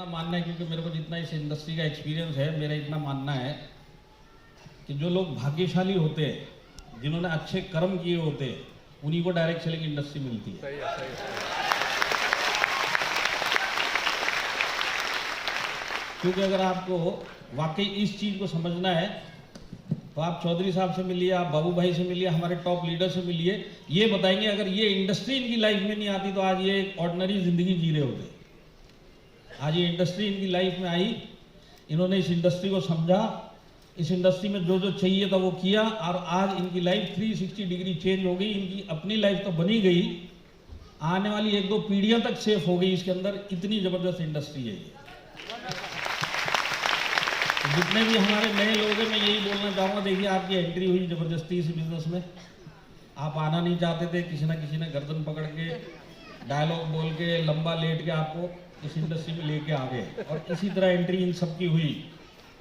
इतना मानना है, क्योंकि मेरे को जितना इस इंडस्ट्री का एक्सपीरियंस है, मेरा इतना मानना है कि जो लोग भाग्यशाली होते हैं, जिन्होंने अच्छे कर्म किए होते हैं, उन्हीं को डायरेक्ट सेलिंग इंडस्ट्री मिलती है। सही है, सही है। क्योंकि अगर आपको वाकई इस चीज़ को समझना है तो आप चौधरी साहब से मिलिए, आप बाबू भाई से मिलिए, हमारे टॉप लीडर से मिलिए, ये बताएंगे अगर ये इंडस्ट्री इनकी लाइफ में नहीं आती तो आज ये एक ऑर्डिनरी जिंदगी जी रहे होते। आज ये इंडस्ट्री इनकी लाइफ में आई, इन्होंने इस इंडस्ट्री को समझा, इस इंडस्ट्री में जो जो चाहिए था वो किया, और आज इनकी लाइफ 360 डिग्री चेंज हो गई। इनकी अपनी लाइफ तो बनी गई, आने वाली 1-2 पीढ़ियां तक सेफ हो गई इसके अंदर। इतनी जबरदस्त इंडस्ट्री है ये। जितने भी हमारे नए लोग हैं, मैं यही बोलना चाहूँगा, देखिए आपकी एंट्री हुई ज़बरदस्ती इस बिज़नेस में, आप आना नहीं चाहते थे, किसी ना किसी ने गर्दन पकड़ के डायलॉग बोल के लंबा लेट के आपको इस इंडस्ट्री में लेके आ गए, और इसी तरह एंट्री इन सब की हुई,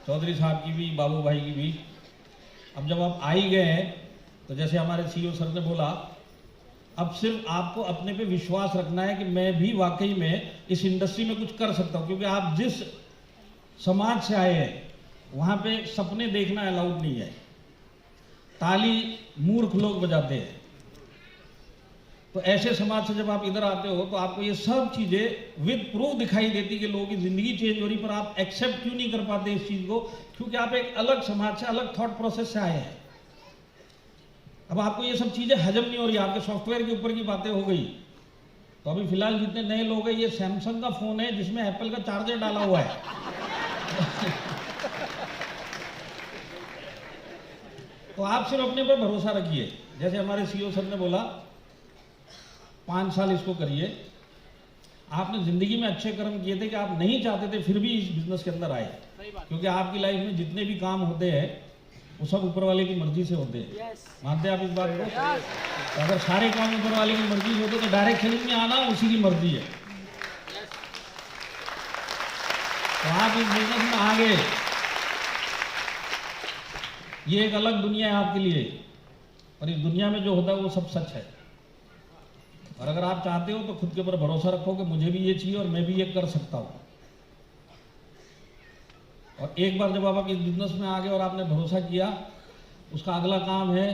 चौधरी साहब की भी, बाबू भाई की भी। अब जब आप आ ही गए हैं तो जैसे हमारे CEO सर ने बोला, अब सिर्फ आपको अपने पे विश्वास रखना है कि मैं भी वाकई में इस इंडस्ट्री में कुछ कर सकता हूँ। क्योंकि आप जिस समाज से आए हैं वहाँ पे सपने देखना अलाउड नहीं है, ताली मूर्ख लोग बजाते हैं। तो ऐसे समाज से जब आप इधर आते हो तो आपको ये सब चीज़ें विद प्रूफ दिखाई देती कि लोगों की ज़िंदगी चेंज हो रही, पर आप एक्सेप्ट क्यों नहीं कर पाते इस चीज़ को? क्योंकि आप एक अलग समाज से, अलग थॉट प्रोसेस से आए हैं। अब आपको ये सब चीज़ें हजम नहीं हो रही, आपके सॉफ्टवेयर के ऊपर की बातें हो गई। तो अभी फिलहाल जितने नए लोग हैं, ये सैमसंग का फ़ोन है जिसमें एप्पल का चार्जर डाला हुआ है। तो आप सिर्फ अपने पर भरोसा रखिए। जैसे हमारे CEO सर ने बोला 5 साल इसको करिए। आपने जिंदगी में अच्छे कर्म किए थे कि आप नहीं चाहते थे, फिर भी इस बिजनेस के अंदर आए। क्योंकि आपकी लाइफ में जितने भी काम होते हैं वो सब ऊपर वाले की मर्जी से होते हैं। मानते हैं आप इस बात को? तो अगर सारे काम ऊपर वाले की मर्जी से होते तो डायरेक्ट सेलिंग में आना उसी की मर्जी है। तो आप इस बिजनेस में आ गए, ये एक अलग दुनिया है आपके लिए, और इस दुनिया में जो होता है वो सब सच है। और अगर आप चाहते हो तो खुद के ऊपर भरोसा रखो कि मुझे भी ये चाहिए और मैं भी ये कर सकता हूँ। और एक बार जब आप इस बिजनेस में आ गए और आपने भरोसा किया, उसका अगला काम है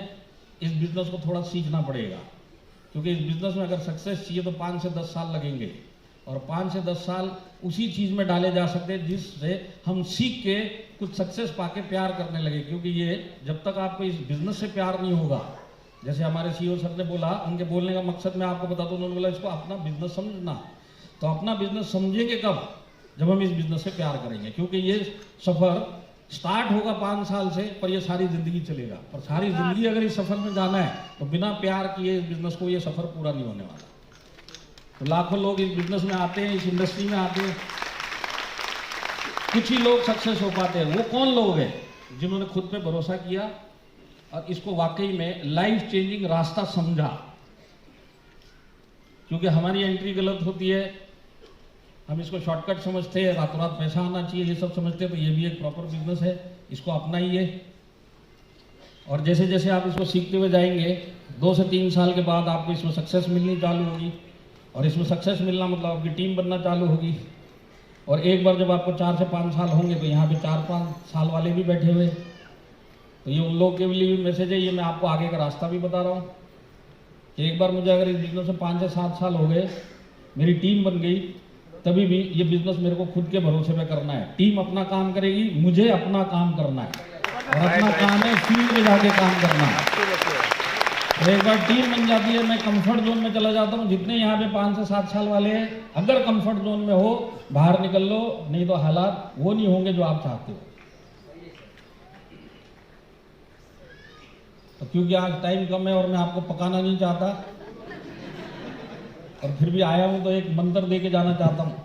इस बिजनेस को थोड़ा सीखना पड़ेगा। क्योंकि इस बिजनेस में अगर सक्सेस चाहिए तो 5 से 10 साल लगेंगे, और 5 से 10 साल उसी चीज़ में डाले जा सकते हैं जिससे हम सीख के कुछ सक्सेस पाके प्यार करने लगे। क्योंकि ये जब तक आपको इस बिजनेस से प्यार नहीं होगा, जैसे हमारे CEO सर ने बोला, उनके बोलने का मकसद मैं आपको बताता हूँ, उन्होंने बोला इसको अपना बिजनेस समझना। तो अपना बिजनेस समझेंगे कब? जब हम इस बिजनेस से प्यार करेंगे। क्योंकि ये सफ़र स्टार्ट होगा 5 साल से, पर ये सारी ज़िंदगी चलेगा। और सारी ज़िंदगी अगर इस सफ़र में जाना है तो बिना प्यार किए इस बिजनेस को ये सफ़र पूरा नहीं होने वाला। तो लाखों लोग इस बिजनेस में आते हैं, इस इंडस्ट्री में आते हैं, कुछ ही लोग सक्सेस हो पाते हैं। वो कौन लोग हैं? जिन्होंने खुद पे भरोसा किया और इसको वाकई में लाइफ चेंजिंग रास्ता समझा। क्योंकि हमारी एंट्री गलत होती है, हम इसको शॉर्टकट समझते हैं, रातों रात पैसा आना चाहिए, ये सब समझते हैं। तो ये भी एक प्रॉपर बिजनेस है, इसको अपनाइए। और जैसे जैसे आप इसको सीखते हुए जाएंगे, 2 से 3 साल के बाद आपको इसमें सक्सेस मिलनी चालू होगी, और इसमें सक्सेस मिलना मतलब आपकी टीम बनना चालू होगी। और एक बार जब आपको 4 से 5 साल होंगे तो यहाँ पे 4-5 साल वाले भी बैठे हुए। तो ये उन लोगों के लिए भी मैसेज है, ये मैं आपको आगे का रास्ता भी बता रहा हूँ कि एक बार मुझे अगर इस बिजनेस में 5 से 7 साल हो गए, मेरी टीम बन गई, तभी भी ये बिजनेस मेरे को खुद के भरोसे पे करना है। टीम अपना काम करेगी, मुझे अपना काम करना है, और अपना काम है फील्ड में जाके काम करना है। तो एक बार टीम बन जाती है, मैं कंफर्ट जोन में चला जाता हूँ। जितने यहाँ पे 5 से 7 साल वाले हैं, अगर कंफर्ट जोन में हो बाहर निकल लो, नहीं तो हालात वो नहीं होंगे जो आप चाहते हो। तो क्योंकि आज टाइम कम है और मैं आपको पकाना नहीं चाहता, और फिर भी आया हूँ तो एक मंत्र दे के जाना चाहता हूँ।